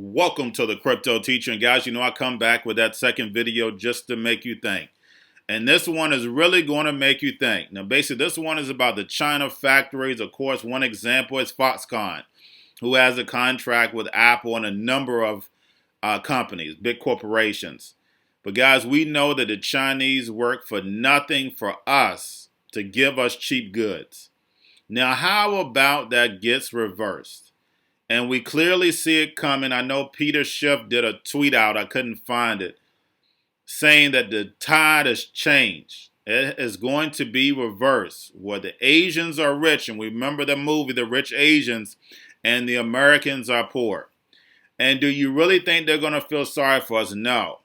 Welcome to the Crypto Teacher. And guys, you know I come back with that second video just to make you think. And this one is really going to make you think. Now, basically, this one is about the China factories. Of course, one example is Foxconn, who has a contract with Apple and a number of companies, big corporations. But guys, we know that the Chinese work for nothing for us to give us cheap goods. Now, how about that gets reversed? And we clearly see it coming. I know Peter Schiff did a tweet out, I couldn't find it, saying that the tide has changed. It is going to be reversed, where the Asians are rich, and we remember the movie, The Rich Asians, and the Americans are poor. And do you really think they're going to feel sorry for us? No.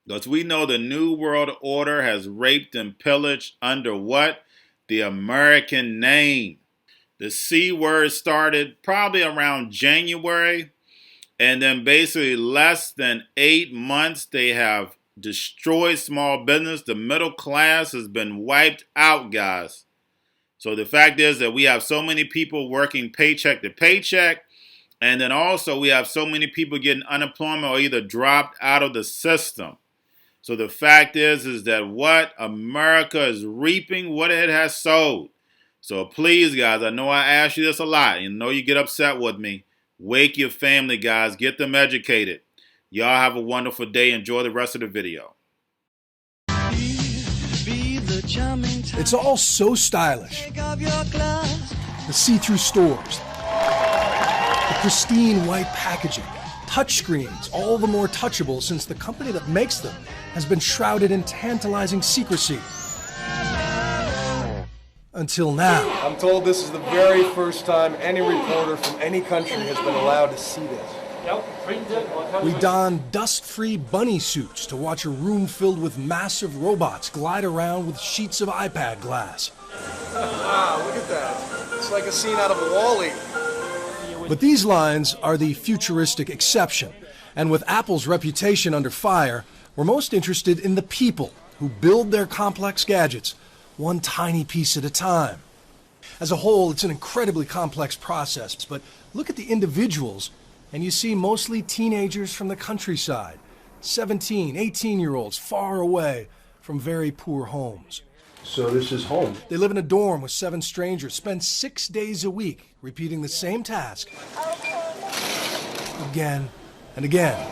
Because we know the New World Order has raped and pillaged under what? The American name. The C word started probably around January, and then basically less than 8 months, they have destroyed small business. The middle class has been wiped out, guys. So the fact is that we have so many people working paycheck to paycheck, and then also we have so many people getting unemployment or either dropped out of the system. So the fact is that what America is reaping, what it has sowed. So please, guys, I know I ask you this a lot. I know you get upset with me. Wake your family, guys. Get them educated. Y'all have a wonderful day. Enjoy the rest of the video. It's all so stylish. The see-through stores, the pristine white packaging, touchscreens, all the more touchable since the company that makes them has been shrouded in tantalizing secrecy. Until now. I'm told this is the very first time any reporter from any country has been allowed to see this. We don dust-free bunny suits to watch a room filled with massive robots glide around with sheets of iPad glass. Wow, look at that. It's like a scene out of WALL-E. But these lines are the futuristic exception. And with Apple's reputation under fire, we're most interested in the people who build their complex gadgets one tiny piece at a time. As a whole, it's an incredibly complex process, but look at the individuals, and you see mostly teenagers from the countryside, 17, 18-year-olds far away from very poor homes. So this is home. They live in a dorm with 7 strangers, spend 6 days a week repeating the same task again and again.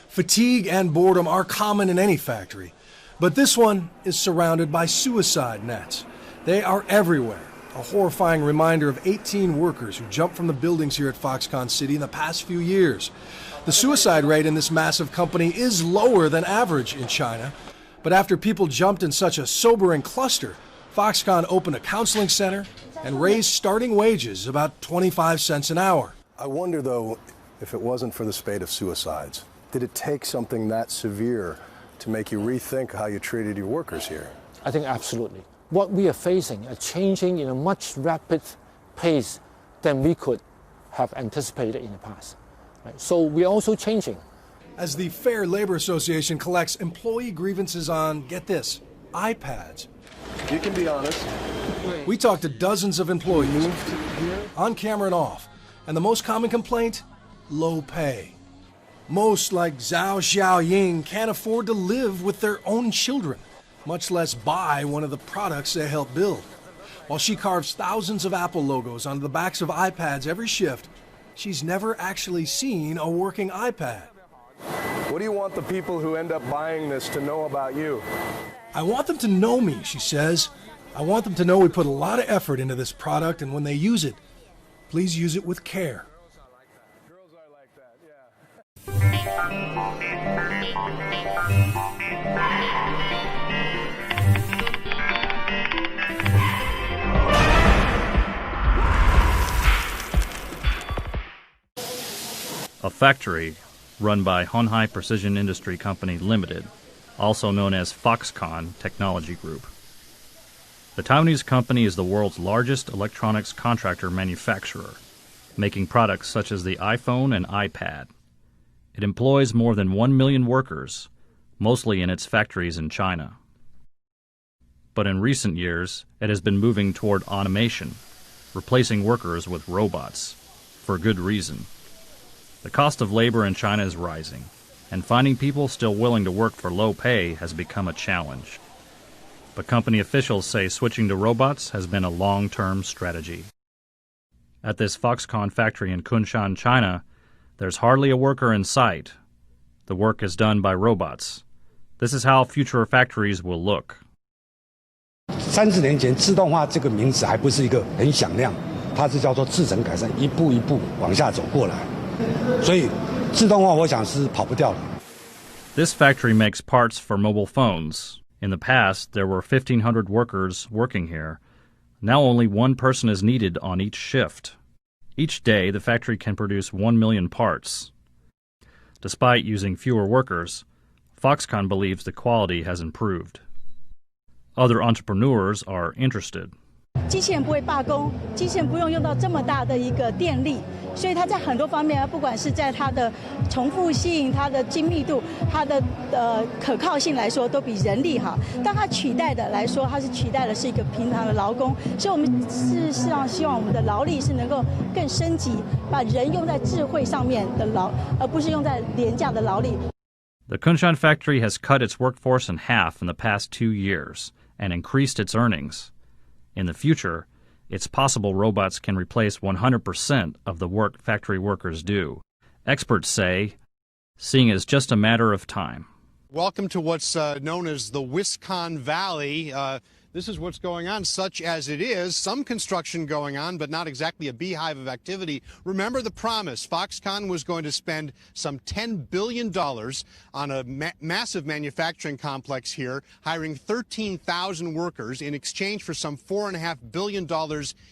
Fatigue and boredom are common in any factory, but this one is surrounded by suicide nets. They are everywhere, a horrifying reminder of 18 workers who jumped from the buildings here at Foxconn City in the past few years. The suicide rate in this massive company is lower than average in China, but after people jumped in such a sobering cluster, Foxconn opened a counseling center and raised starting wages about 25 cents an hour. I wonder, though, if it wasn't for the spate of suicides, did it take something that severe to make you rethink how you treated your workers here? I think absolutely. What we are facing is changing in a much rapid pace than we could have anticipated in the past. Right? So we're also changing. As the Fair Labor Association collects employee grievances on, get this, iPads. You can be honest. We talked to dozens of employees, on camera and off, and the most common complaint, low pay. Most, like Zhao Xiaoying, can't afford to live with their own children, much less buy one of the products they help build. While she carves thousands of Apple logos onto the backs of iPads every shift, she's never actually seen a working iPad. What do you want the people who end up buying this to know about you? I want them to know me, she says. I want them to know we put a lot of effort into this product, and when they use it, please use it with care. Girls are like that, yeah. A factory run by Honhai Precision Industry Company Limited, also known as Foxconn Technology Group. The Taiwanese company is the world's largest electronics contractor manufacturer, making products such as the iPhone and iPad. It employs more than 1 million workers, mostly in its factories in China. But in recent years, it has been moving toward automation, replacing workers with robots, for good reason. The cost of labor in China is rising, and finding people still willing to work for low pay has become a challenge. But company officials say switching to robots has been a long-term strategy. At this Foxconn factory in Kunshan, China, there's hardly a worker in sight. The work is done by robots. This is how future factories will look. 30年前，自动化这个名词还不是一个很响亮，它是叫做制程改善，一步一步往下走过来。所以，自动化我想是跑不掉的。This factory makes parts for mobile phones. In the past, there were 1,500 workers working here. Now only one person is needed on each shift. Each day, the factory can produce 1 million parts. Despite using fewer workers, Foxconn believes the quality has improved. Other entrepreneurs are interested. 机器人不会罢工，机器人不用用到这么大的一个电力，所以它在很多方面，不管是在它的重复性、它的精密度、它的可靠性来说，都比人力好。当它取代的来说，它是取代的是一个平常的劳工，所以我们是希望我们的劳力是能够更升级，把人用在智慧上面的劳，而不是用在廉价的劳力。The Kunshan factory has cut its workforce in half in the past 2 years and increased its earnings. In the future, it's possible robots can replace 100% of the work factory workers do. Experts say, seeing is just a matter of time. Welcome to what's known as the Wisconsin Valley. This is what's going on, such as it is. Some construction going on, but not exactly a beehive of activity. Remember the promise. Foxconn was going to spend some $10 billion on a massive manufacturing complex here, hiring 13,000 workers in exchange for some $4.5 billion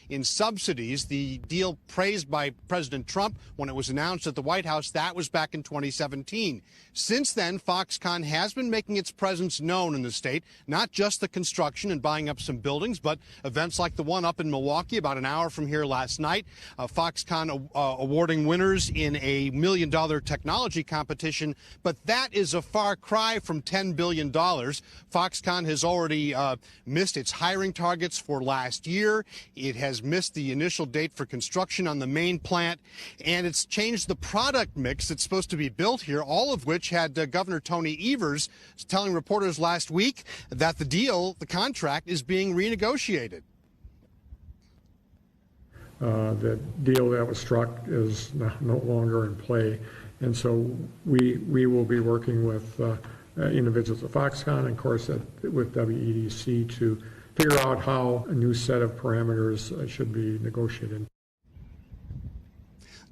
in subsidies. The deal praised by President Trump when it was announced at the White House. That was back in 2017. Since then, Foxconn has been making its presence known in the state, not just the construction and buying up some buildings, but events like the one up in Milwaukee about an hour from here last night. Foxconn awarding winners in a $1 million technology competition, but that is a far cry from $10 billion. Foxconn has already missed its hiring targets for last year. It has missed the initial date for construction on the main plant, and it's changed the product mix that's supposed to be built here, all of which had Governor Tony Evers telling reporters last week that the contract is being renegotiated. The deal that was struck is no longer in play, and so we will be working with individuals at Foxconn and, of course, with WEDC to figure out how a new set of parameters should be negotiated.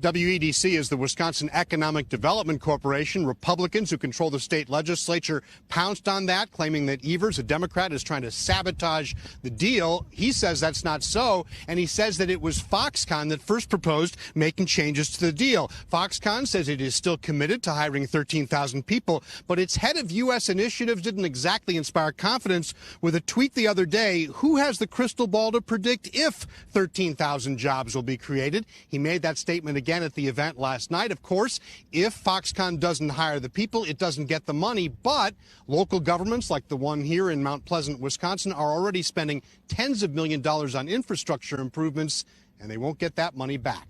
WEDC is the Wisconsin Economic Development Corporation. Republicans who control the state legislature pounced on that, claiming that Evers, a Democrat, is trying to sabotage the deal. He says that's not so, and he says that it was Foxconn that first proposed making changes to the deal. Foxconn says it is still committed to hiring 13,000 people, but its head of U.S. initiatives didn't exactly inspire confidence with a tweet the other day. Who has the crystal ball to predict if 13,000 jobs will be created? He made that statement again at the event last night. Of course, if Foxconn doesn't hire the people, it doesn't get the money. But local governments like the one here in Mount Pleasant, Wisconsin, are already spending tens of millions of dollars on infrastructure improvements, and they won't get that money back.